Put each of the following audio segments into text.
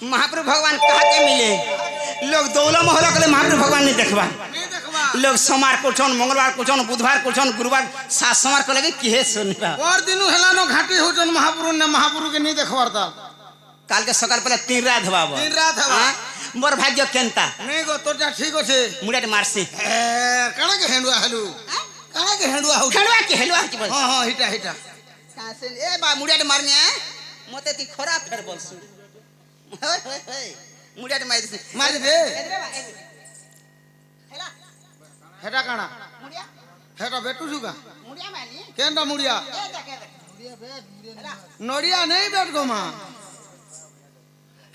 महाप्रभु भगवान कहा के मिले लोग दौला मोहल्ला के महाप्रभु भगवान नहीं देखबा लोग सोमवार को मंगलवार को बुधवार को गुरुवार सात सोमवार को लगे किहे सुनबा और दिनु हेलानो घाटी होजन महाप्रभु के नहीं देखबार ता काल के सकाल पहले 3 रात हवा मोर भाग्य केनता नहीं गो तोर जा ठीक होछे मुड़ाट मारसी काना के हेंडुआ हलु काना के हेंडुआ हो के हेलुआ की बोल हां हिटा कासे ए बा मुड़ाट मारने मते ती खराब फेर बोलसु मुड़ाट मार दे हेटा काना मुड़िया हेटा बेटू सुगा मुड़िया मानी केंदा मुड़िया नड़िया नहीं बैठ गो मां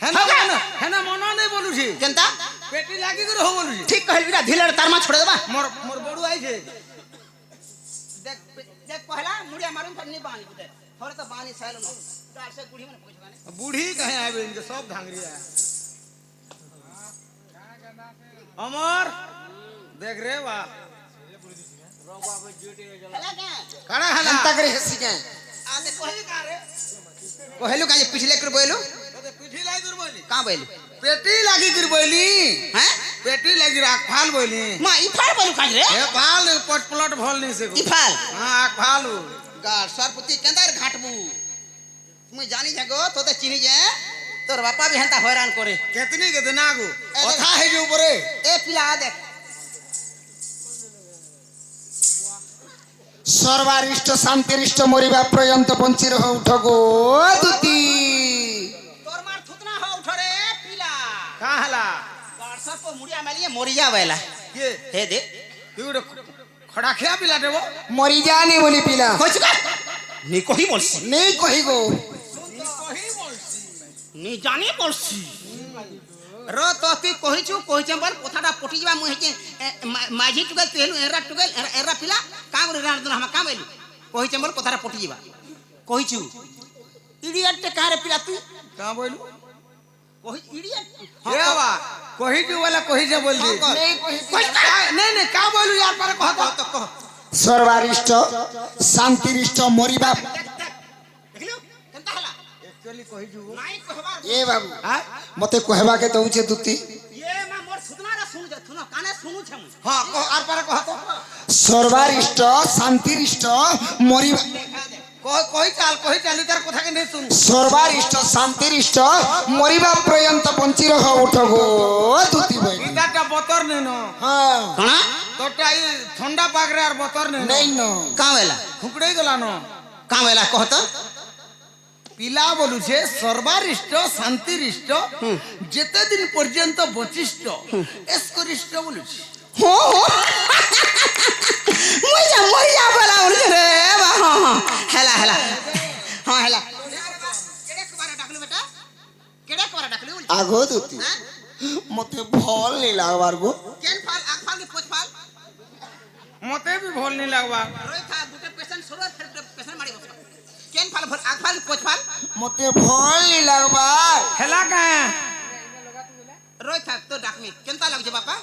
हेना मनो नहीं बोलू छी केनता पेटी लागी कर हो बोलू छी ठीक कहल बिना ढिलर तारमा छोड़ देबा मोर बड़ू आई छे देख पहला मुड़िया मारून पर नहीं बानी बुते थोड़ा तो बानी सैल न गाल से बूढ़ी मन पूछबाने बूढ़ी कहे आवे इनके सब धांगरी है अमर देख रे वाह काना हला अंता करे हसी के आते कहली का रे कहलु का पिछले कर बोलू तो पिठी लागी कर बोली का बोलू पेटी लागी कर बोली हैं पेटी लागी राख फाल बोली मां ई फाल बोलू का रे ए फाल पटपलट भोल नहीं से ई फाल हां आख फालू गार सरपति केंदार घाटबू मुई जानी जगो तो चिनी जे तोर बापा भी हंता हैरान करे केतनी के नागू कथा है जो ऊपर ए पिला देख सर्वारिष्ट शांतिरिष्ट मरिबा पर्यंत बंची रह उठ गो दुती तोर मार थुतना हो उठ रे पिला का हला गारसा को मुड़िया मालिए मरि जावेला ये हे दे तू खड़ा खिया पिला देबो मरी जाने बोली पिला कोच का नी कोही बोलसी नहीं कही गो नी जाने बोलसी रो तो ती कहिछु कहिछे बोल कथाटा पटी जबा मुहे के माझी टुगल तेलु एरा पिला का करे रान हम का बेलु कहिछे बोल कथाटा पटी जबा कहिछु इडियट ते कारे पिला तू का बोलू कहि इडियट ए बा कहि जो वाला कहि जे बोल दी नहीं का बोलू यार पर कह तो कह सर्वारिष्ट शांतिरिष्ट मरिबा देखलियो केनता हला एक्चुअली कहि जो नाई कहबा ए बाबू मते कहबा के दउचे दुती ये मैं मोर सुतना रा सुन जा सुनो काने सुनु छम हां कह आर पर कह तो सर्वारिष्ट शांतिरिष्ट मरिबा कहि चाली तार कथा के नहीं सुन सर्वारिष्ट शांतिरिष्ट मरिबा पर्यंत बंची रह उठ गो दुती भाई इदाटा बतर नहीं न हां कणा तोटा ई ठंडा पागरे आर बतर नहीं न का वेला खुकड़े गला न का वेला कहत पिला बोलू छे सर्वारिष्ट शांतिरिष्ट जेते दिन पर्यंत बचिष्ट एस्करिष्ट बोलू छे हो मरिया बोला उनके रे हां हेला हेला हां हेला केड़े कुबारा डाकलु बेटा केड़े कुबारा डाकलु आगो दुती मते भल नहीं लागबार गो केन फाल आग फाल के पोछ फाल मते भी भोल नहीं लगवा रोई था गुटे पेशेंट सोरो फिर पेशेंट मारी बस केन फाल भर आग फाल के पोछ फाल मते भल नहीं लागबार हेला का रोई था तो डाक में केनता लग जे बापा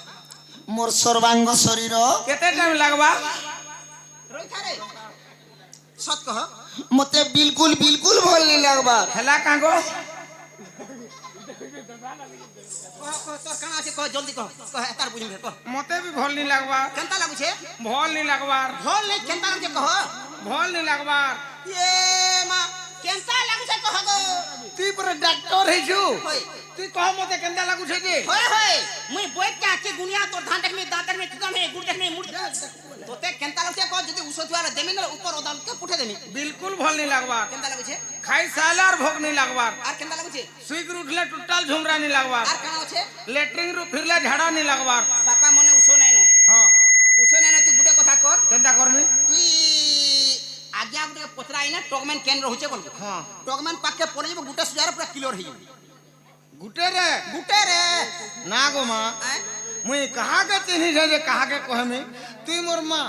मोर सर्वांग शरीर केते टाइम लगवा रोई था रे सत कह मते बिल्कुल बिल्कुल भल नहीं लागबार हेला का गो कह तो कणा से कह जल्दी कह तार बुझी में कह मते भी भोल नहीं लगवा केनता लागु छे भोल नहीं लगवार भोल नहीं केनता लग जे कह भोल नहीं लगवार ये मां केनता लागु छे कह गो ती पर डॉक्टर है छु होय ती कह मते केंदा लागु छे जे होय होय मुई बोइट के आके दुनिया तोर धान देख में दांत में किदा में गुड़ देख में मुड़ तोते केनता लागु छे कह जदी उस द्वारा जमीन ऊपर ओदाल के पुठे देमी बिल्कुल भोल नहीं लगवार केनता लागु छे खाई सालार भोग नहीं लगवार आर केनता लागु छे सुई उठले टोटल झुमरा नहीं लगवार आर कणा छे लेटरिंग रु फिरले झाड़ा नहीं लगवार बापा मने उसो नै नो हां उसो नै न तू गुटे कथा कर केंदा करमी तुई आज्ञा गुटे पतराई ना टॉगमैन केन रहउछे बोल हां टॉगमैन पाके पड़े जब गुटे सुजार पूरा क्लियर हो जाई गुटे रे ना गो मां हैं मुई कहा के चिन्ही जे कहा के कहमी तुई मोर मां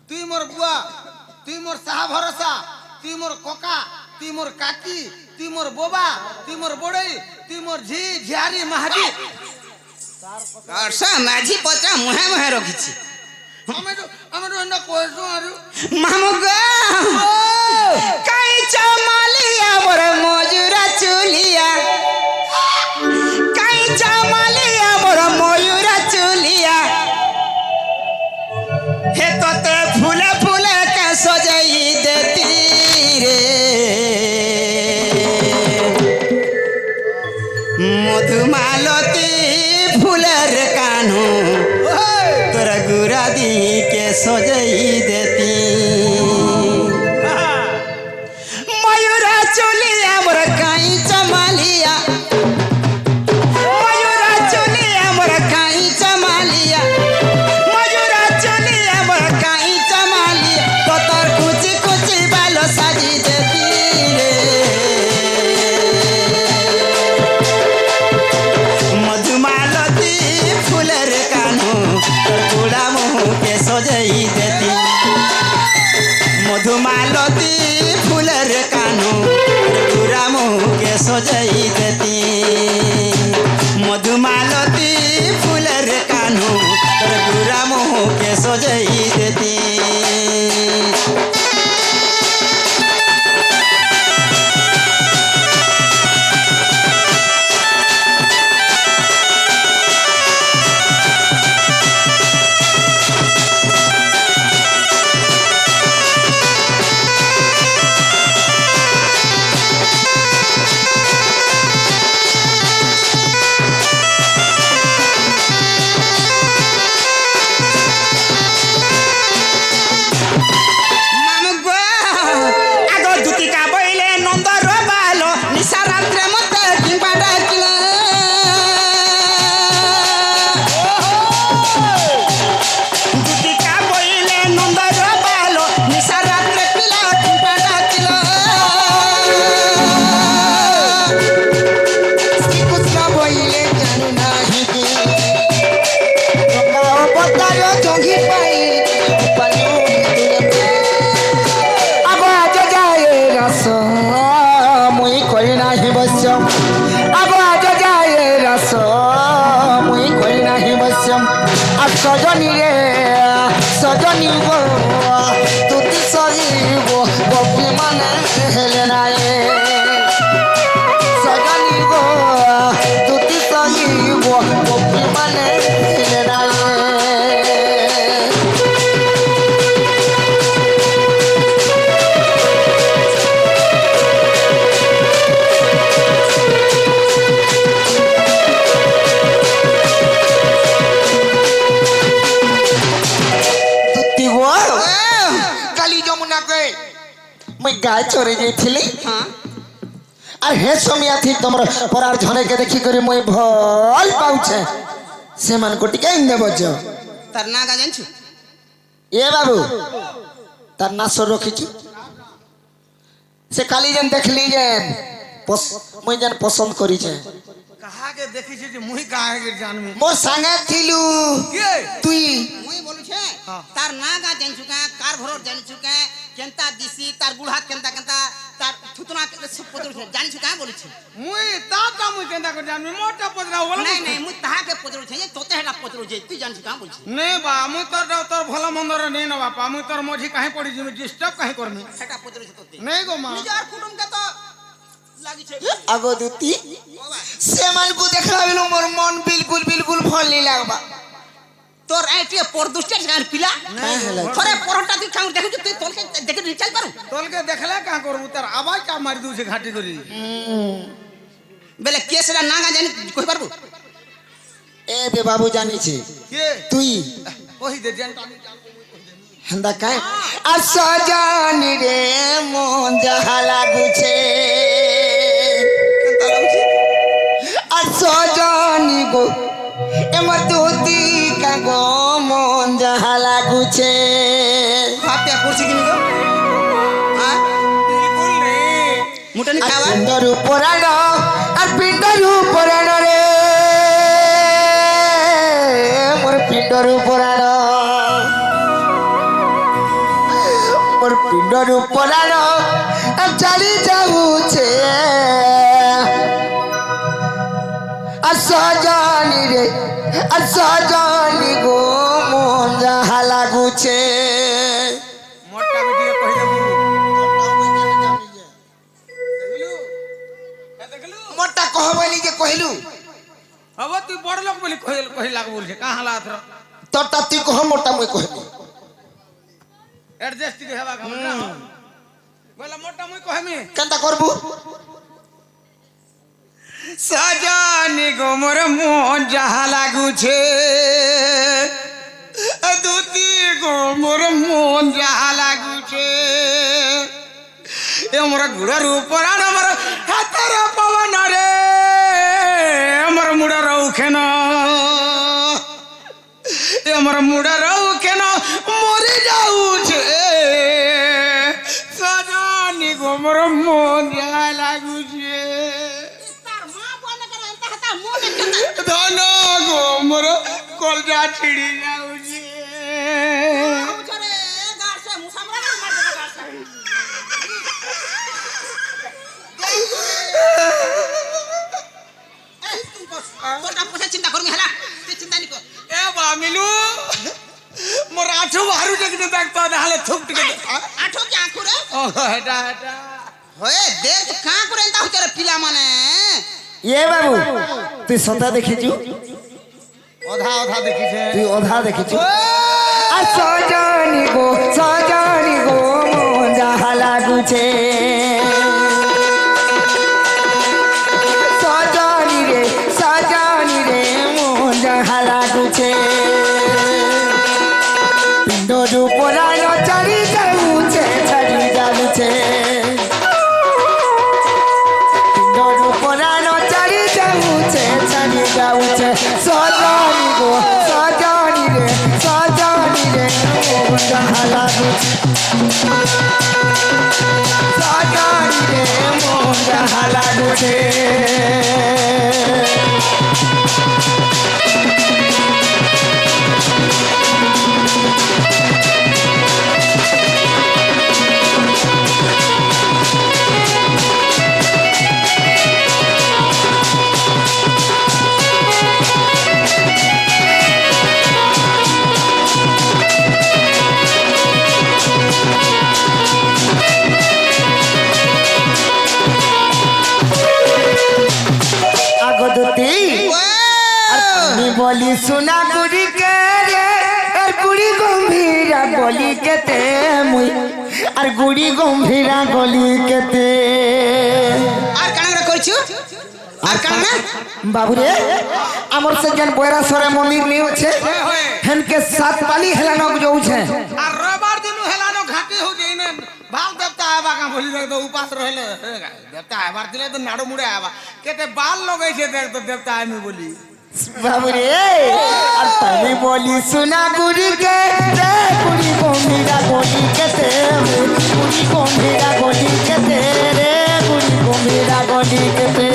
तुई मोर बुआ तुई मोर साहा भरोसा तुई मोर कोका तुई मोर काकी तुई मोर बोबा तुई मोर बड़ई तुई मोर झी झियारी महाजी ବର୍ଷା ମାଝି ପଚା ମୁହେଁ ମୁହେଁ ରଖିଛି ଆମେ ତ ଏନ୍ତା କହିଛୁ ଆରୁ ମାମୁ ଗା କାଇଁ ଚମାଲିଆ ମୋର ମଜୁରା ଚୁଲିଆ କାଇଁ ଚମାଲିଆ ମୋର ମୟୁରା ଚୁଲିଆ हे तोते फूले फूले के सजाई देती रे मधुमालती फूलर कान्हो तोरा गुरा दी के सजाई देती मयूरा चुलिया मोर काई चमालिया मयूरा चुलिया मोर काई चमालिया मयूरा चुलिया मोर काई चमालिया तो तोर कुची कुची बालो साजी देती रे मधुमालती फूलर कान्हो तोर बुढ़ा मुँह के सजाई देती मधुमालती फूलर कान्हो बुढ़ा मुँह के सजाई देती मधुमालती फूलर कान्हो तोर बुढ़ा मुँह के सजाई देती सजनी रे सजनी गो तुति सजीबो बपी माने हेले नाये सजनी गो तुति सजीबो बपी माने हेले नाये मैं गाय चोरी जाइली और हे समय थी तुम परार झने के देखी करी मैं भल पाउछे से मन को टिके इन देबो जो तार ना गा जानछु ए बाबू तार ना सर रखिछु से काली जन देखली जेन मैं जन पसंद करी छे कहा के देखी छी जे मुही काहे के जानमी मोर संगे थिलू के तुई मुई बोलु छे तार ना गा जानछु का कार भरोर जानछु का केनता दिसी तार बुढ़ा केनता केनता तार थुतना के सब पदर छे जानछु का बोलु छे मुही ता मुही केंदा को जानमी मोटा पदरा होला नहीं नहीं मुई ताहा के पदर छे तोते हेला पदर छे तू जानछु का बोलु छे नहीं बा मुई तोर भला मंदर नहीं न बापा मुई तोर मोझी काहे पड़ी जी डिस्टर्ब काहे करमी सेटा पदर छे तोते नहीं गो मां निजार कुटुम के तो लागी छे आगो दुती से मन को देखला बिलो मोर मन बिल्कुल बिल्कुल भल नहीं लागबा तोर एटे परदुष्टे गान पिला थोरे परटा दी खाऊ देखु तू तोल के देख चल पारू तोल के देखले का करू तार आवाज का मार दू से घाटी करी बेले केसरा नागा जानी कोई पारबो ए बे बाबू जानी छे के तुई ओही दे जन हंदा काय आ सजानी रे मन जहा लागु छे केनता लागु छे आ सजानी गो एमर दोती का गो मन जहा लागु छे हाप्या कुर्सी किनी गो हां बिल्कुल नहीं मुटनी खावा पिंडर पुराण आ पिंडर पुराण रे मोर पिंडर पुराण मोर पिंडर पुराण आ चली जाऊ छे आ सजानी रे আর সজনি গো মন যাহা লাগুছে মোটা বেটিকে কই দেবু দেখলু মোটা কহ বলি যে কহিলু হব তুই বড় লোক বলি কহিলাক বলছে কা হালাত র তোরটা তুই কহ মোটা মুই কহিলি এডজাস্ট কে হেবা কাম না বলে মোটা মুই কহমি কেনটা করবু সজনি গো মোর মন যাহা লাগুছে দুতি গো মোর মন যাহা লাগুছে এ মোর গুড়র উপর আমার হাতের পবন রে আমার মুড়র উখেন এ আমার মুড়র উখেন মরি যাউছে সজনি গো মোর মন যাহা লাগুছে ধন গো মোর কলজা ছিড়ি যাଉଛି চিন্তা করবি হেলা চিন্তা নি কর এ বামিলু মোর আঠু বাহারু দেখতে দেখতো নাহলে থুপ টিকে আঠো কি আঁখুরে ও এটা এটা হয়ে দেখ কাঁ করে এন্তা হচ্ছে রে পিলা মানে এ বাবু তুই সতা দেখিছু অধা অধা দেখিছে তুই অধা দেখিছু আর সজনি গো মন যাহা লাগুছে সজনি রে মন যাহা লাগুছে পিণ্ডর পরাণ চারি যাউছে ছাড়ি যাউছে পিণ্ডর পরাণ চারি যাউছে ছাড়ি যাউছে সজনি রে মন যাহা লাগুছে সজনি রে মন যাহা লাগুছে আগদতি আমি বলি সোনা গুড়ি কে রে আর গুড়ি গম্ভীরা গলি কেতে মুই আর গুড়ি গম্ভীরা গলি কেতে আর কানা কইছু আর কানা বাবুরে আমার সে যেন বয়রা সরে মন্দির নি আছে হেনকে সাত পালি হেলানক যাউছে আর রবার দিন হেলানো ঘাটি হউ যাইনে বাল দেবতা আবা কা বলি দেখ তো উপাস রহলে দেবতা আবার দিলে তো নাড়ু মুড়ে আবা কেতে বাল লগাইছে দেখ তো দেবতা আমি বলি বাবুরে আর তুমি বলি সোনা গুড়ি কে রে গুড়ি গম্ভীরা গলি কেতে গুড়ি গম্ভীরা গলি কেতে রে গুড়ি গম্ভীরা গলি কেতে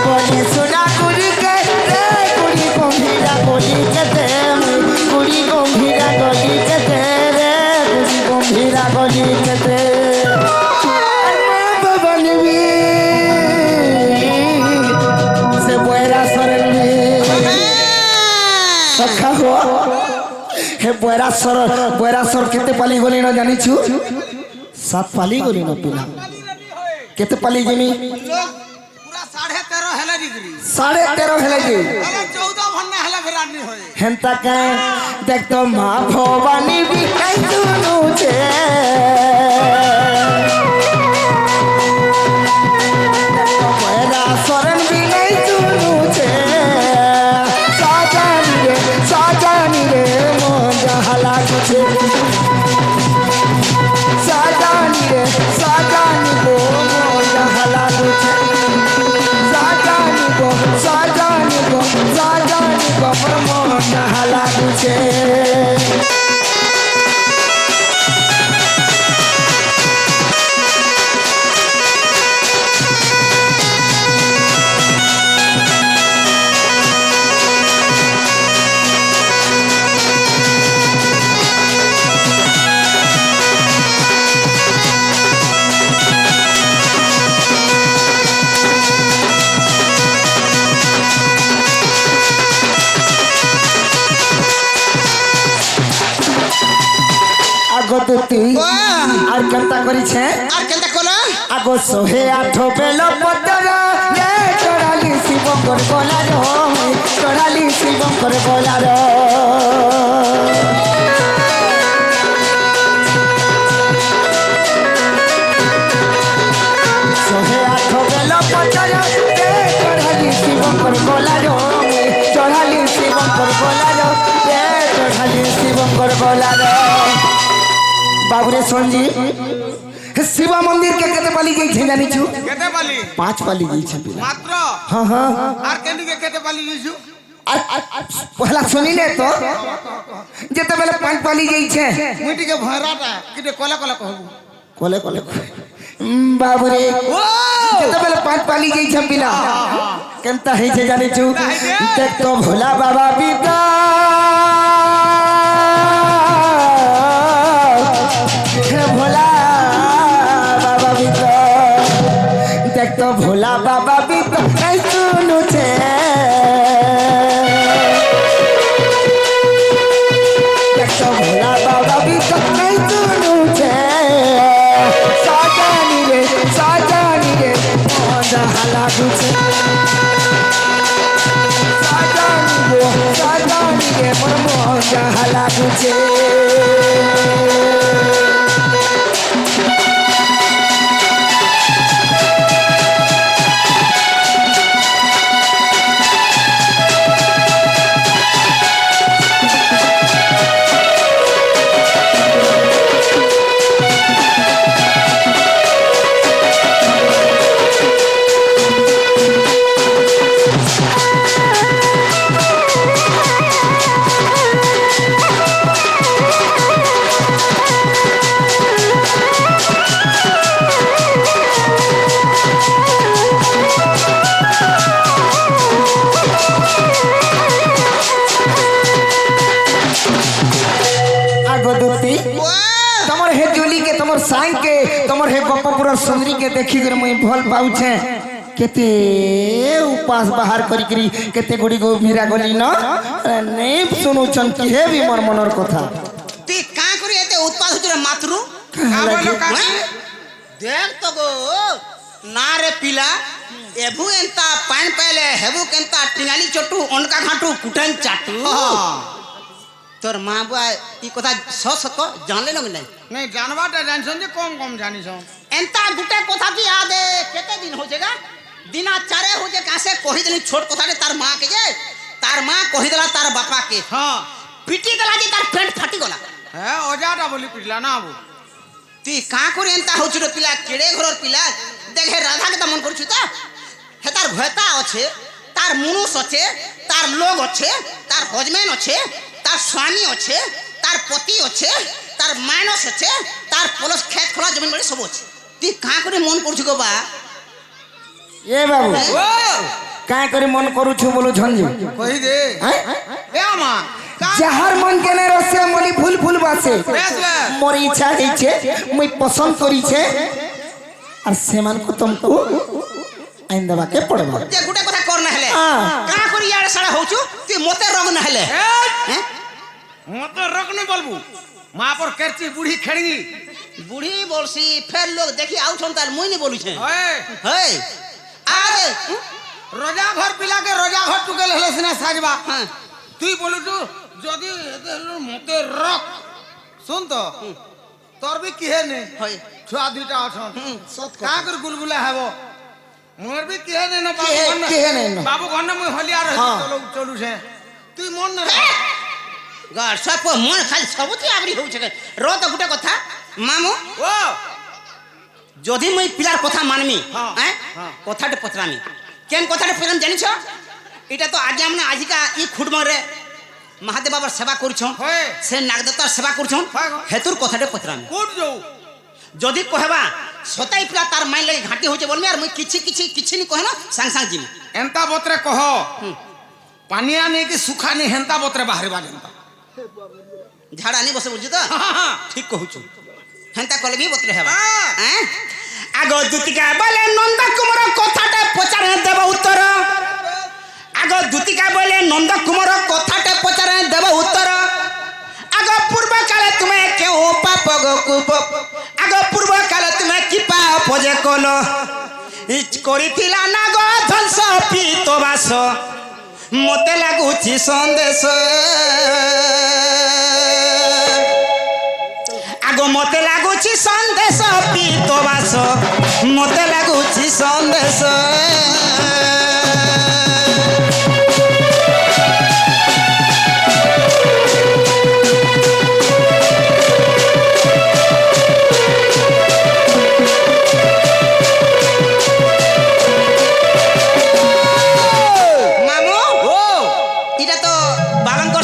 বলি সোনা গুড়ি কে রে গুড়ি গম্ভীরা গলি কেতে গুড়ি গম্ভীরা গলি কেতে রে গুড়ি গম্ভীরা গলি কেতে হে বয়রাসর কেতে পালি গলি না জানিছু সাত পালি গলি না পিলা কেতে পালি জিমি পুরা 13.5 হেলা ডিগ্রি 13.5 হেলে যে হেলা 14 ভন্না হেলা ফেরানি হয় হেনতা কে দেখ তো মা ভবানী বিকাই তুনুছে বয়রাসরন বিনাই তুনুছে সাজানি রে মন যাহা লাগুছে সাজানি গো মন যাহা লাগুছে সাজানি গো মন যাহা লাগুছে আর কেনটা কলো আগো 108 বেল পতর রে চড়ালি শিবঙ্কর গলার চড়ালি শিবঙ্কর গলার চড়ালি শিবঙ্কর গলার চড়ালি শিবঙ্কর গলার চড়ালি শিবঙ্কর গলার বাবুরে সঞ্জি শিব মন্দির কে কেতে পালি যাইছে জানিছু কেতে পালি 5 পালি যাইছে মাত্র হ্যাঁ হ্যাঁ আর কেন্দিকে কেতে পালি দিছু পহলা শুনিলে তো যেতেবেলে 5 পালি যাইছে মুটিকে ভরাটা কিতে কলা কলা কহবু কলে কলে বাবুরে যেতেবেলে 5 পালি যাইছে পিলা কেনতা হইছে জানিছু দেখ তো ভোলা বাবা বিদা হে ভোলা বাবা বিদা দেখ তো ভোলা বাবা বিদা এই শুনুছে দেখ তো ভোলা বাবা বিদা এই শুনুছে সাজানি রে মজা লাগুছে সাজানি রে মোর মজা লাগুছে तमर हे जोली के तमर सांग के तमर हे गोपपुर सुंदरी के देखी कर मुई भल पाउछे केते उपास बाहर करी करी केते गुडी गो मीरा गली न नहीं सुनु चन की हे भी मोर मनर कथा ती का करी एते उत्पाद होतरे मातरु का बोलो का देख तो गो ना रे पिला एभु एंता पान पहले हेबु केंता टिंगाली चटू अनका घाटू कुटन चाटू तोर मां बुआ ई कथा सस को जानले न नहीं नहीं जानवाटा जानसन जे कम कम जानी छौ एंता गुटे कथा की याद है केते दिन हो जेगा दिना चारे हो जे कासे कहि देनी छोट कथाटे तार मां के जे तार मां कहि देला तार बापा के हां पिटी देला जे तार पेट फाटी गला है ओजाटा बोली पिटला ना आबू ती का करे एंता होछु रे पिला केड़े घरर पिला देखे राधा के त मन करछु त हे तार भयता अछि तार मुनुस अछि तार लोग अछि तार हजमेन अछि तार स्वामी अछि तार पति अछि तार माइनस अछि तार प्लस खेत खला जमीन बड़ी सब अछि ती का करे मन करछु गो बा ए बाबू ओ का करे मन करू छु बोलो झंझी कहि दे हैं ए मां जहर मन केने रसे मली फूल फूल बासे बेस बे मोर इच्छा हेछे मुई पसंद करी छे और सेमान को तुमको आइन दबा के पड़बा जे गुटे कथा कर न हेले हां का करी यार सारा होछु ती मोते रंग न हेले हैं मत रख न बोलबू मां पर करची बूढ़ी खेड़गी बूढ़ी बोलसी फिर लोग देखी आउछन तार मुई नहीं बोलु छे ओए हे आगे रोजा घर पिला के रोजा घर टुकेल हेले सिना साजबा हां তুই বলু তো যদি মতে রক শুন তো তোর বি কি হে নে হয় ছুয়া দুইটা অছন সত কা করে গুলগুলা হবো মোর বি কি হে নে না কি হে নে না বাবু গন্না মই হলিয়া রহি চলো চলু সে তুই মন না গার সব মন খালি সবতি আবরি হউছে র তো গুটা কথা মামু ও যদি মই পিলার কথা মানমি হ্যাঁ, হ্যাঁ হ্যাঁ। কথাটা পচরামি কেন কথাটা পচরাম জানিছ এটা তো আগে আমরা আজিকা ই খুডমরে মহাদেব বাবার সেবা করছন হয়। সে নাগদত্তার সেবা করছন হয়। হেতুর কথাটা পচরামি কোট যাও যদি কহবা সতাই পিলা তার মাইন লাগি ঘাটি হচ্ছে বলমি আর মুই কিছু নি কহে না সাং সাং জিমি এন্তা বতরে কহ পানিয়া নেই কি সুখা নেই হেন্তা বতরে বাহারিবা জনতা ঝাড়া নি বসে বুঝি তো ঠিক কহুছু হেন্তা কলে বি বতরে হেবা হ্যাঁ। হ্যাঁ আগ দুতিকা বলে নন্দ কুমার কথাটা পচারে দেব উত্তর আগ দুতিকা বলে নন্দ কুমার কথাটা পচারে দেব উত্তর আগ পূর্ব কালে তুমি কেউ পাপ গো কুপ আগ পূর্ব কালে তুমি কি কল করিছিলা না গো ধ্বংস পিতবাস মতে লাগুছি সন্দেশ আগো মতে লাগুছি সন্দেশ পিতবাস মতে লাগুছি সন্দেশ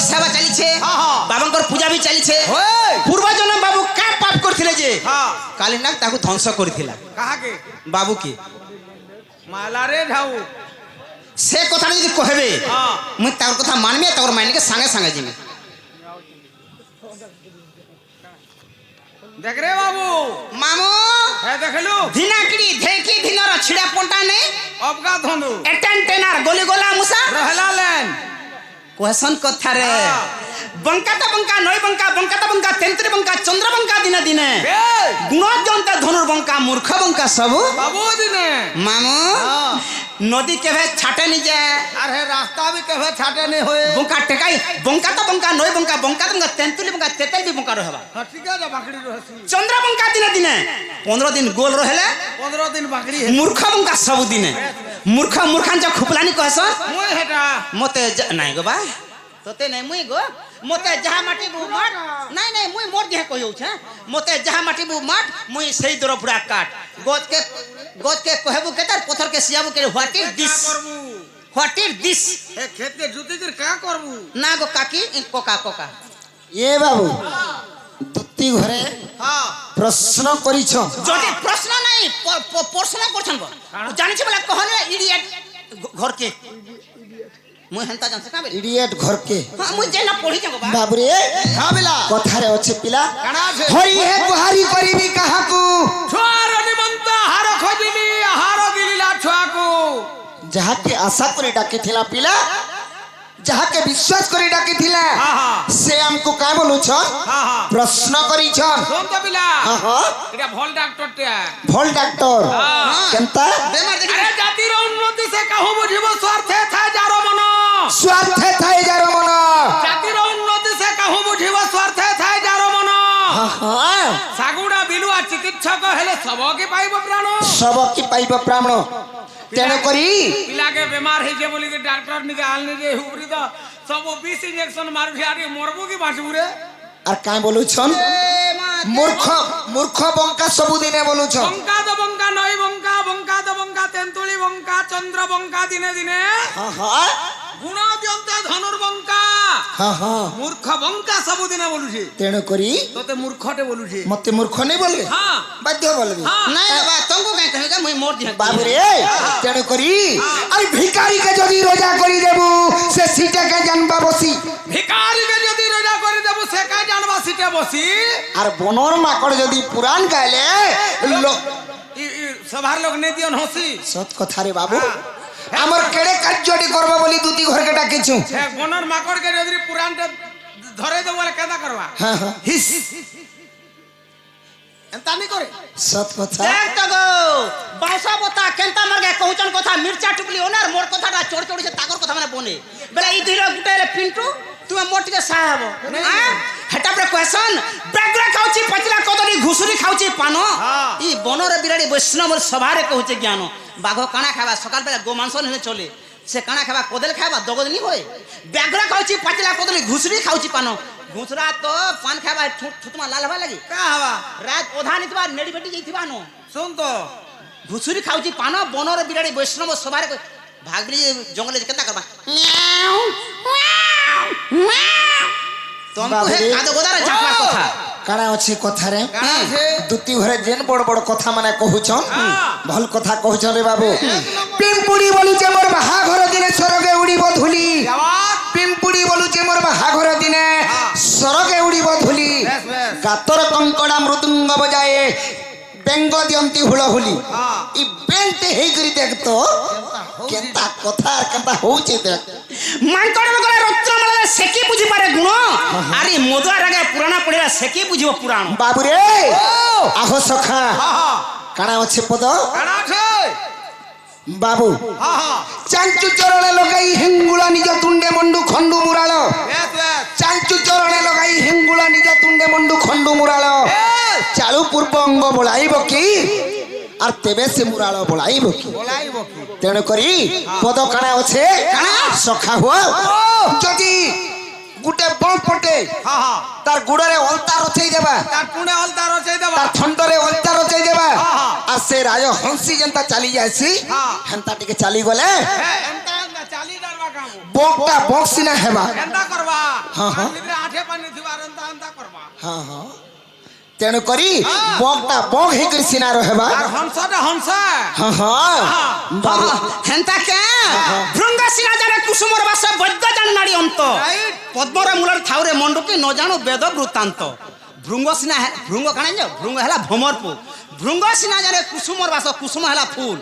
সেবা চালিছে বাবাঙ্কর পূজা বি চালিছে পূর্বজন বাবু কা পাপ করছিলে যে কালিনাগ তাকে ধ্বংস করিছিলা কাহাকে বাবু কি মালারে ঢাউ সে কথা যদি কহবে মুই তার কথা মানবি তার মাইনকে সাঙ্গে সাঙ্গে যাবি দেখ রে বাবু মামু হ্যাঁ দেখলু ধিনাকড়ি ধেকি ধিনর ছিড়া পন্টা নে অবগা ধন্দু এটেন টেনার গলি গোলা মুসা রহলা লেন কোহসন কথা রে বঙ্কাতা বঙ্কা নয় বঙ্কা বঙ্কাতা বঙ্কা তেন্ত্রি বঙ্কা চন্দ্র বঙ্কা দিনে দিনে গুণজন্ত ধনুর বঙ্কা মূর্খ বঙ্কা সবু বাবু দিনে মামু নদী কেভে ছাটে নি যে আর হে রাস্তা भी কেভে ছাটে নি হয়ে বঙ্কা টেকাই বঙ্কাতা বঙ্কা নয় বঙ্কা বঙ্কাতা বঙ্কা তেন্তুলি বঙ্কা তেতেল বি বঙ্কা রহবা হ্যাঁ ঠিক আছে বাকড়ি রহসি চন্দ্র বঙ্কা দিনে দিনে 15 দিন গোল রহেলে 15 দিন বাকড়ি মূর্খ বঙ্কা সবু দিনে মূর্খ মূর্খান যে খুপলানি কহস মুই হেটা মতে নাই গো বা তোতে নাই মুই গো মতে যাহা মাটি বু মাট নাই নাই মুই মোর দেহ কইউ छ মতে যাহা মাটি বু মাট মুই সেই দর পুরা কাট গোদ के कहबू के तर पत्थर के सियाबू के व्हाट इज दिस করবু व्हाट इज दिस হে खेत के जुती कर का करबू ना गो काकी इन कोका कोका এ বাবু দুতি ঘরে हां প্রশ্ন করিছ যদি প্রশ্ন নাই প্রশ্ন করছন গো জানিছ বলে कहले इडियट घर के মুই হেনতা জানছ কাবে ইডিয়েট ঘরকে हां মুই যেনা পড়ি যাবো বা বাবুরে हां बिला কথারে আছে পিলা কানা আছে হরি হে গুহারি করিবি কাহাকু ছুয়ার নিমন্ত হার খজিলি হার গিলিলা ছুয়াকু যাহাকে আশা করে ডাকিথিলা পিলা যাহাকে বিশ্বাস করে ডাকিথিলা हां हां সে আমকু কা বলুছ हां हां প্রশ্ন করিছ শুন তো বিলা হ্যাঁ হ্যাঁ এটা ভল ডাক্তার তে ভল ডাক্তার हां কেনতা বেমার দেখি আরে জাতির উন্নতি সে কাহু বুঝিব স্বার্থে থাই যার মন স্বার্থে থাই যার মন জাতির উন্নতি সে কাহু বুঝিব স্বার্থে থাই যার মন হ্যাঁ হ্যাঁ সাগুড়া বিলুয়া চিকিৎসক হেলে সবকে পাইব প্রাণ সবকি পাইব প্রাণ তেণ করি পিলাকে বেমার হইছে বলি যে ডাক্তার নিকে আলনি যে হুবরি তো সব 20 ইনজেকশন মারবি আরে মরবো কি বাঁচবু রে আর কাই বলুছন মূর্খ মূর্খ বঙ্কা সবুদিনে বলুছন বঙ্কা তো বঙ্কা নয় বঙ্কা বঙ্কা তো বঙ্কা তেন্তুলি বঙ্কা চন্দ্র বঙ্কা দিনে দিনে হ্যাঁ হ্যাঁ গুণজন্ত ধনুর বঙ্কা হ্যাঁ হ্যাঁ মূর্খ বঙ্কা সবুদিনে বলুছে তেণ করি তোতে মূর্খটে বলুছে মতে মূর্খ নেই বলবে হ্যাঁ বাধ্য বলবে হ্যাঁ নাই বাবা তঙ্গু কাই কহেগা মুই মোর দেহ বাবু রে তেণ করি আরে ভিখারিকে যদি রোজা করি দেবু সে সিটাকে জানবা বসি ভিখারিকে যদি রোজা করে দেব সে কাই জানবা সিটে বসি আর বনর মাকড় যদি পুরাণ গাইলে সভার লোক নেই দিয়ন হসি সত কথা রে বাবু আমার কেড়ে কার্যটি করবে বলি দুটি ঘরকে ডাকিছু সে বনর মাকড়কে যদি পুরাণটা ধরে দেব বলে কেদা করবা হ্যাঁ হ্যাঁ হিস এন্তা নি করে সত কথা দেখ তো গো বাউসা বতা কেনতা মরগে কহুচন কথা মির্চা টুকলি ওনার মোর কথাটা চড় চড়ছে তাগর কথা মানে বনে বেলা ই ধীরে গুটাইলে পিন্টু তুমি মোর টিকে সাহাব হ্যাঁ হেটা পরে কোয়েশন বেগরা খাউছি পচলা কদলি ঘুসুরি খাউছি পানো ই বনর বিরাড়ি বৈষ্ণবর সভারে কহুছে জ্ঞান বাঘ কানা খাবা সকাল বেলা গো মাংস নিলে চলে সে কানা খাবা কদল খাবা দগদ নি হয় বেগরা খাউছি পচলা কদলি ঘুসুরি খাউছি পানো ঘুসরা তো পান খাবা থুতমা লাল হবা লাগি কা হবা রাত ওধা নিতবা নেড়ি বেটি যাইতিবা নো শুন তো ঘুসুরি খাউছি পান বনর বিরাড়ি বৈষ্ণব সভারে ভাগলি জঙ্গলে কেনতা করবা তোমাকে হে কাদ গোদারে ঝাপা কথা কাଣା ଅଛି କଥାରେ କାଣା ଅଛି? ଦୁତି ଘରେ ଯେନ୍ ବଡ଼ ବଡ଼ କଥା ମାନେ କହୁଛନ୍ ଭଲ କଥା କହୁଛନ୍ ରେ ବାବୁ ପିମ୍ପୁଡ଼ି ବୋଲୁଛେ ମୋର ବାହାଘର ଦିନେ ସରକେ ଉଡ଼ିବ ଧୁଲି জবাব ପିମ୍ପୁଡ଼ି ବୋଲୁଛେ ମୋର ବାହାଘର ଦିନେ ସରକେ ଉଡ଼ିବ ଧୁଲି ବେଶ, ବେଶ। ଗାତର କଙ୍କଡ଼ା ମୃଦୁଙ୍ଗ ବଜାଏ ବେଙ୍ଗ ଦିଅନ୍ତି ହୁଳହୁଲି ହଁ। ଇ ବେଙ୍ଗଟେ ହେଇକରି ଦେଖ ତ କେନ୍ତା କଥା আর কেনতা হউছে দেখ মাଙ୍କড় গলে রত্ন মালে সেকি বুঝি পারে গুণ আরে মধুয়া রাগে পুরানা পড়িলা সেকি বুঝিব পুরাণ বাবু রে আহ সখা কানা আছে পদ কানা আছে বাবু হ্যাঁ হ্যাঁ চাঞ্চু চরণে লগাই হিঙ্গুলা নিজ তুণ্ডে মন্ডু খন্ডু মুরাল yes yes চাঞ্চু চরণে লগাই হিঙ্গুলা নিজ তুণ্ডে মন্ডু খন্ডু মুরাল yes চালু পূর্ব অঙ্গ বলাইব কি আর তেবে সে মুরাল বলাইব কি বলাইব কি তেণু করি পদ কানা আছে সখা হুয়া যদি গুটে বল পটে হ্যাঁ হ্যাঁ তার গুড়রে অলতা রচাই দেবা তার পুনে অলতা রচাই দেবা তার থন্ডরে অলতা রচাই দেবা হ্যাঁ। আর সে রাজ হংসি যেনতা চালি যাইছি হ্যাঁ। হেনতা টিকে চালি গলে হ্যাঁ এন্তা না চালি ডারবা কাম বকটা বক্সিনা হেবা এন্তা করবা হ্যাঁ, হ্যাঁ। ভিতরে আঠে পানি থিবার এন্তা এন্তা করবা হ্যাঁ হ্যাঁ তেণু করি বকটা বক হেকরি সিনা রহেবা আর হংসটা হংস হ্যাঁ হ্যাঁ বাবু হেন্তা কে ভৃঙ্গ সিনা জানে কুসুমর বাস বৈদ্য জানে নারী অন্ত রাইট পদ্মর মূলর থাউরে মন্ডুকি ন জাণু বেদ বৃত্তান্ত ভৃঙ্গ সিনা ভৃঙ্গ কাଣା যে ভৃঙ্গ হেলা ভ্রমরপু ভৃঙ্গ সিনা জানে কুসুমর বাস কুসুম হেলা ফুল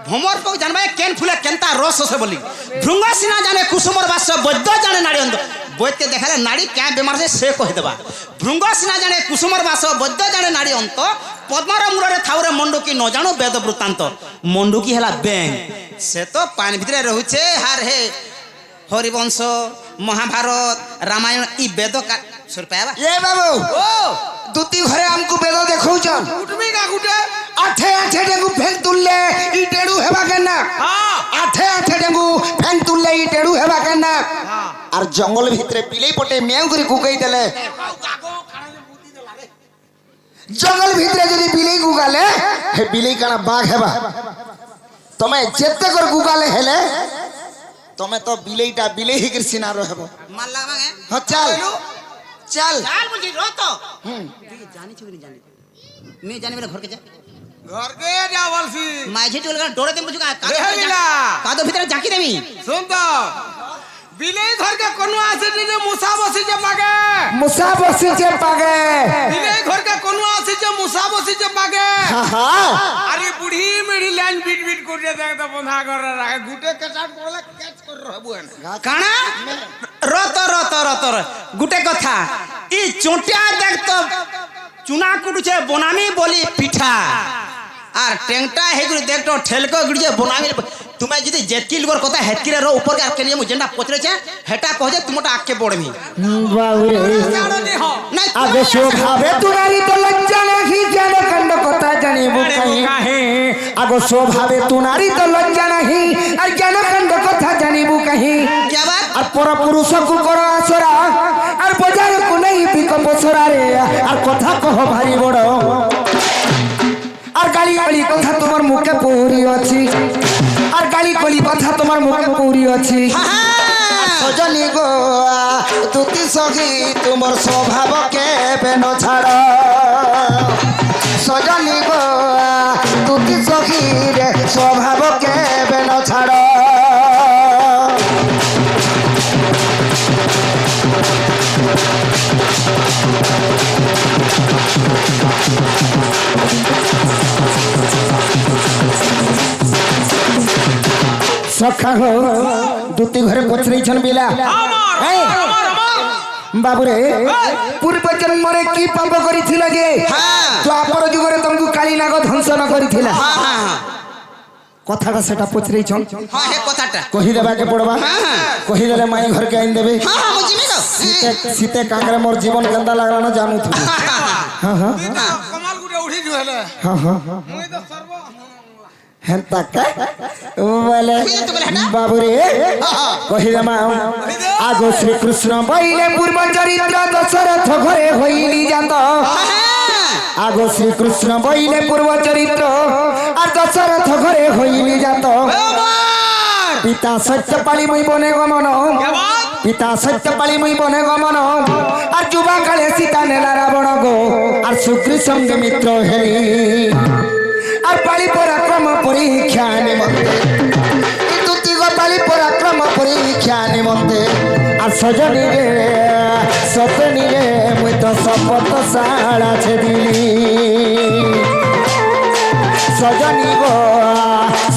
ভ্রমরপু জানবা কেন ফুলে কেনতা রস আছে বলি ভৃঙ্গ সিনা জানে কুসুমর বাস বৈদ্য জানে নারী অন্ত বৈদ্যকে দেখালে নারী ক্যা বেমার আছে সে কহিদেবা ভৃঙ্গ সিনা জানে কুসুমর বাস বৈদ্য জানে নারী অন্ত পদ্মর মূলরে থাউরে মন্ডুকি ন জাণু বেদ বৃত্তান্ত মন্ডুকি হেলা ব্যাং সে তো পানি ভিতরে রহুছে হার হে হরিবংশ মহাভারত রামায়ণ ই বেদ সর পাইবা এ বাবু ও দুতি ঘরে আমকু বেদ দেখাউছন উঠবি না গুটে আঠে আঠে ডেঙ্গু ফেং তুললে ই টেড়ু হেবা কেন হ্যাঁ আঠে আঠে ডেঙ্গু ফেং তুললে ই টেড়ু হেবা কেন হ্যাঁ আর জঙ্গল ভিতরে বিলেই পটে মেউ করে গুগাই দেলে জঙ্গল ভিতরে যদি বিলেই গুগালে হে বিলেই কানা বাঘ হেবা তুমি যেতে করে গুগালে হেলে তুমি তো বিলেইটা বিলেই হিকির সিনা রহেব মাল লাগবা গে হ্যাঁ চাল চাল চাল বুঝি রত হুম জানি ছুরি জানি মে জানি মেরে ঘরকে যা ঘর কে যা বলছি মাঝে টুল গা ডরে দেম বুঝু রেহেলিলা। কাদো ভিতরে জাকি দেমি শুন তো বিলেই ঘরকে কোনো আছে যে মুসা বসি যে পাগে মুসা বসিছে পাগে বিলেই ঘরকে কোনো আছে যে মুসা বসি যে পাগে হ্যাঁ আরে বুড়ি মেড়ি লাইন বিট বিট করে দেখ তো বন্ধা করে রাখে গুটে কেচাট পড়লে ক্যাচ করে রহবু না কানা রত রত রত গুটে কথা ই চোটিয়া দেখ তো চুনা কুটুছে বনামি বলি পিঠা আর টেংটা হেগুড়ি দেখ তো ঠেলকো গুড়িছে বনামি তুমি যদি যেতকি লোকর কথা হেতকিরে রো উপর কে আকে নিয়ে মু যেটা পচরেছে হেটা কহে তুমটা আকে পড়মি বাবুরে জানো নি হ নাই আগে শোভাবে তুনারি তো লজ্জা নাহি জ্ঞান কাণ্ড কথা জানিব কাহি আগে শোভাবে তুনারি তো লজ্জা নাহি আর জ্ঞান কাণ্ড কথা জানিব কাহি কে বাত আর পর পুরুষ কু কর আসরা আর বজার কু নাই বিকল্প সরারে আর কথা কহ ভারি বড় আর গালি গালি কথা তোমার মুখে পৌরি আছে আর গালি গলি কথা তোমার মুখে পৌরি আছে সজনী গো তুতি সখী তোমার স্বভাব কেবে ন ছাড় সজনী গো তুতি সখী রে স্বভাব কেবে ন ছাড় সখা হো দুতি ঘরে পচরেইছন বিলা এই, বাবুরে পূর্ব জন্মরে কি পাপ করিছিল যে হ্যাঁ। দ্বাপর যুগরে তোমাকে কালী নাগ ধ্বংসন করিছিল হ্যাঁ হ্যাঁ কথাটা সেটা পচরেইছন হ্যাঁ হে কথাটা কহি দেবাকে পড়বা হ্যাঁ। কহি দেলে মাই ঘরকে আইন দেবে হ্যাঁ হ্যাঁ বুঝিমি তো শীতে শীতে কাঁকড়ে মোর জীবন কেন্দা লাগলো না জানু তুমি হ্যাঁ হ্যাঁ তুই তো কমাল গুটে উঠি জুহেলে হ্যাঁ হ্যাঁ মুই তো সর্ব হেন্তা কা বলে বাবুরে কহিলাম আগো শ্রীকৃষ্ণ বইলে পূর্ব চরিত্র দশরথ ঘরে হইলি জাত আগো শ্রীকৃষ্ণ বইলে পূর্ব চরিত্র আর দশরথ ঘরে হইলি জাত পিতা সত্য পালি মুই বনে গমন পিতা সত্য পালি মুই বনে গমন আর যুবা কালে সীতা নেলা রাবণ গো আর সুগ্রী সঙ্গে মিত্র হেলি আর পালি পরাক্রম পরীক্ষা নিমন্তে তুতি গো পালি পরাক্রম পরীক্ষা নিমন্তে আর সজনী রে মুই তো শপথ শাড়া ছেদিলি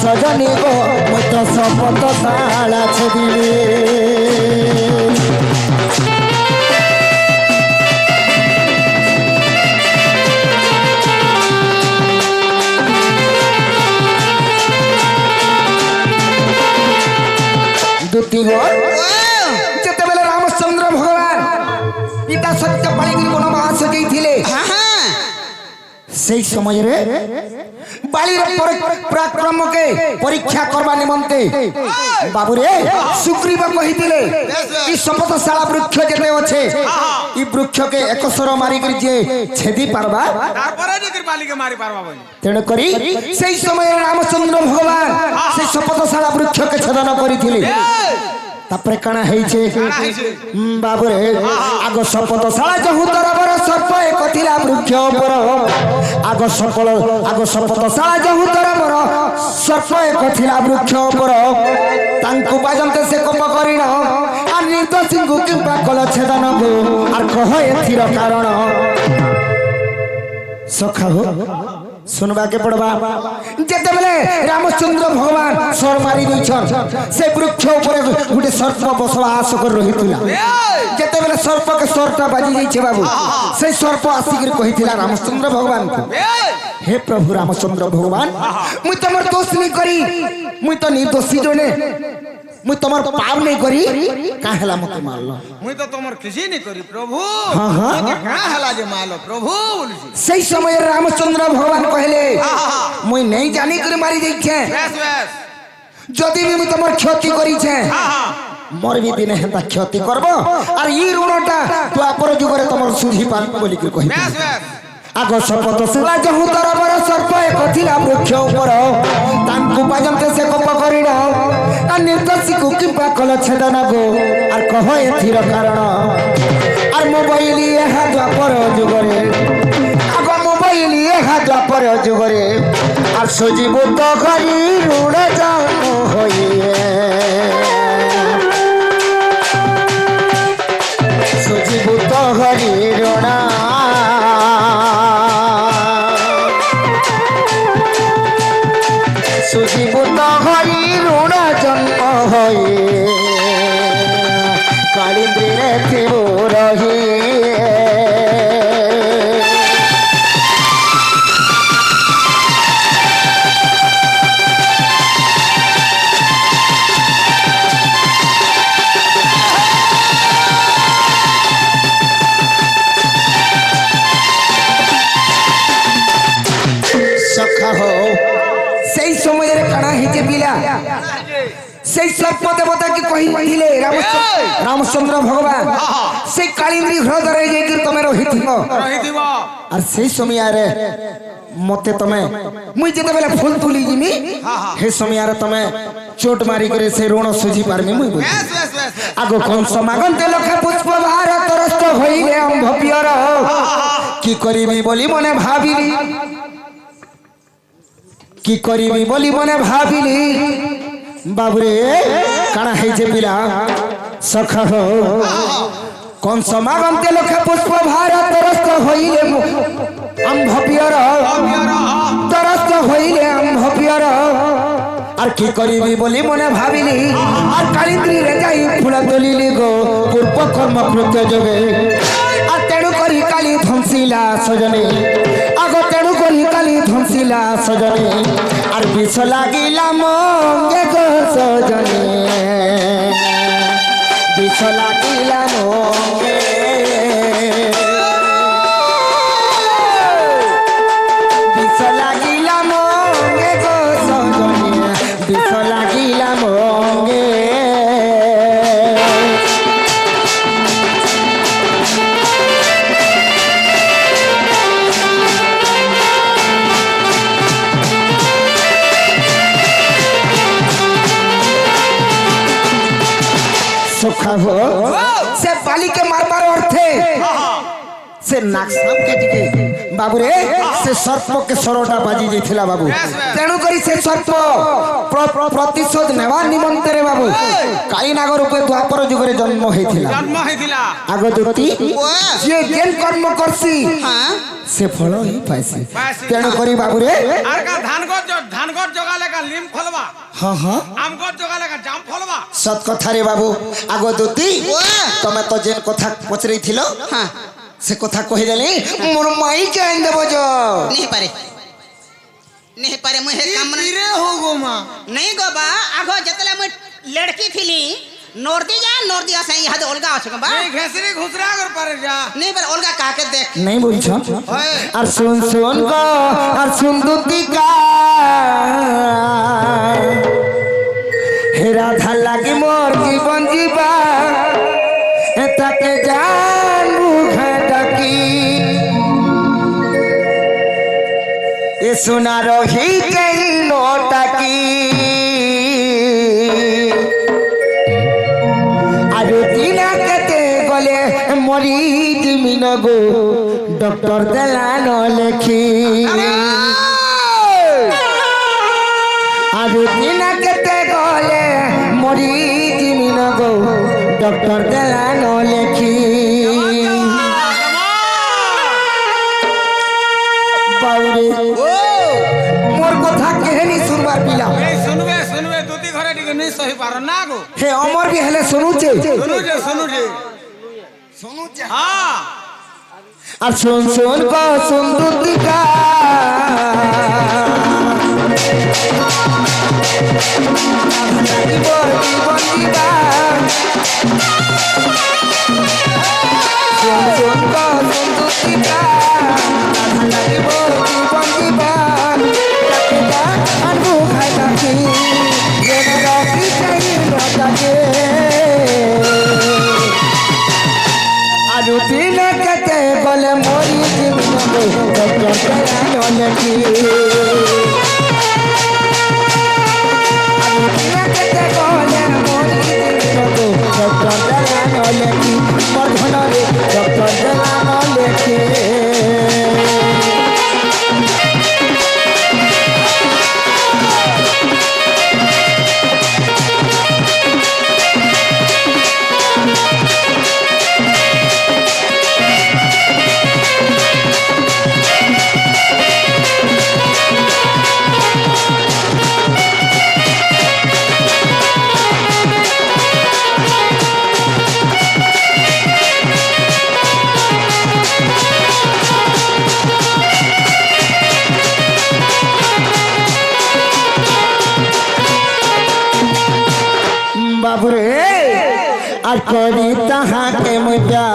সজনী গো মুই তো শপথ শাড়া ছেদিলি সেই সময়ের বালির পরাক্রমকে পরীক্ষা করবা নিমন্তে বাবুরে সুগ্রীব কহিলে এই শপথশালা বৃক্ষ যেতে আছে এই বৃক্ষকে একশর মারিকি যে ছেদি পারবা তারপরে নিকির বালিকে মারি পারবা বলি তেণু করি সেই সময়ে রামচন্দ্র ভগবান সেই শপথশালা বৃক্ষকে ছেদন করিଥିଲେ তারপরে কাଣା হয়েছে বাবুরে আগ শপথশালা জহুতর বর সর্প এক থিলা বৃক্ষ উপর আগ শপথশালা জহুতর বর সর্প এক থিলা বৃক্ষ উপর তাঙ্কু বাজন্তে সে কোপ করিণ আর নির্দোষীଙ୍କୁ কিংবা কল ছেদনକୁ আর কহ এথির কারণ সখা হো শুনবাকে পড়বা যেতেবেলে রামচন্দ্র ভগবান সর মারি দিয়েছন সে বৃক্ষ উপরে গোটে সর্প বসবাস করে রহিଥିଲା যেতেবেলে সর্পকে সরটা বাজি যাইছে বাবু সেই সর্প আসিকি কহিଥିଲା রামচন্দ্র ভগবান হে প্রভু রামচন্দ্র ভগবান মুই তোমার দোষ নেই করি মুই তো নির্দোষী জনে মুই তোমার পাপ নেই করি কা হেলা মতে মারল মুই তো তোমার কিছু নি করি প্রভু হ্যাঁ হ্যাঁ কা হেলা যে মারল প্রভু বলছি সেই সময় রামচন্দ্র ভগবান কহিলে মুই নেই জানি করে মারি দিচ্ছে বেশ বেশ যদি বি মুই তোমার ক্ষতি করিছে মোর বি দিনে হেতা ক্ষতি করব আর এই ঋণটা দ্বাপর যুগরে তোমার সুঝি পাবি বলি কি কহিবে বেশ বেশ আগ শপথশালা জহুতর বর সর্প এক থিলা বৃক্ষ উপর তাঙ্কু বাজন্তে সে কোপ করিণ আর নির্দোষীକୁ কিংবা কল ছেদনକୁ আর কহ এথির কারণ আর মোবাইল এহা দ্বাপর যুগরে আগ মোবাইল এহা দ্বাপর যুগরে আর সজীবত করি ঋণ জন্ম হইয়ে সজীবত হরি ঋণ সুজীবত হরি ঋণ জন্ম হয়ে কালিন্দ্রে থিব রহি সখা হো সেই সময়ের কানা হইছে পিলা সেই সর্প দেবতাকে কহিলে রামচন্দ্র ভগবান সেই কালিন্দ্রী হ্রদরে যাইকি তুমি রহিথিব আর সেই সময়ারে মতে তুমি মুই যেতেবেলে ফুল তুলি জিমি হে সময়ারে তুমি চোট মারি করে সেই ঋণ সুঝি পারমি মুই বলি বেশ বেশ বেশ আগ কংস মাগন্তে লক্ষে পুষ্প ভার তরস্ত হইলে অম্ভ পিয়র কি করিবি বলি মনে ভাবিলি কি করিবি বলি মনে ভাবিলি বাবুরে কানা হয়েছে পিলা সখা হো কংস মাগন্তে লক্ষে পুষ্প ভার তরস্ত হইলে অম্ভ পিয়র তরস্ত হইলে অম্ভ পিয়র আর কি করিবি বলি মনে ভাবিলি আর কালিন্দ্রী রে যাই ফুল তুলিলি গো পূর্ব কর্ম কৃত্য যোগে আর তেণু করি কালী ধ্বংসিলা সজনে আগ তেণু করি কালী ধ্বংসিলা সজনে আর বিষ লাগিলা মঙ্গে গো সজনে বিষ লাগিলা মঙ্গে বিষ লাগিলা মঙ্গে গো সজনে বিষ লাগিলা মঙ্গে সখা হো সে বালিকে মারবার অর্থে সে নাক সাপ কেটিকে বাবুরে সে সর্পকে সরটা বাজি যাইছিলা বাবু তেণু করি সে সর্প প্রতিশোধ নেবার নিমন্তে রে বাবু কালী নাগ রূপে দ্বাপর যুগরে জন্ম হয়েছিল আগ দুটি যে জ্ঞান কর্ম করছি সে ফল হি পাইছে তেণু করি বাবুরে আর কা ধান গছ জগালে কা লিম ফলবা হ্যাঁ হ্যাঁ আম গছ জগালে কা জাম ফলবা সৎ কথা রে বাবু আগ দুটি তুমি তো যে কথা পচরাইছিল হ্যাঁ সে কথা কহিদেলি মোর মাই কেন দেব যো नहीं पारे मुझे काम रे हो गो मां नहीं गो बा आगो जतले मुझे लड़की थिली नोरदी जा नोरदी आसे यहाँ दे ओल्गा आछे बा नहीं घेसरी घुसरा कर पारे जा नहीं पर ओल्गा कहा के देख नहीं बोलছো ओए আর শুন শুন গো আর সুন্দুতিকা হে রাধা লাগে মোর জীবন জীবা তাকে জানু ঘাটাকি এ সোনা রহি কেই লোটাকি আর দিনা কেতে গলে মরি দিমিন গো ডক্টর দেলান লেখি আর দিনা কেতে গলে মরি দিমিন গো ডক্টর দেলান লেখি বাউরে মোর কথা কেহেনি শুনবার পিলা এই শুনবে দুটি ঘরে টিকে नहीं सही पारो ना गो হে অমর বি হেলে শুনুছে सुनु जे हां আর শুন শুন গো সুন্দুতিকা লাগিব জীবন দিবা শুন শুন গো সুন্দুতিকা লাগিব জীবন দিবা তাকে আনু খাই রাখি যেন রাখি চাই রাজাকে আর দিন কেটে গলে মরি জীবন লেখি আর দিন কেটে গলে মরি জীবন লেখি মর্ধনরে ডক্টর দেলান লেখি বাবুরে আর করি তাহাকে মজা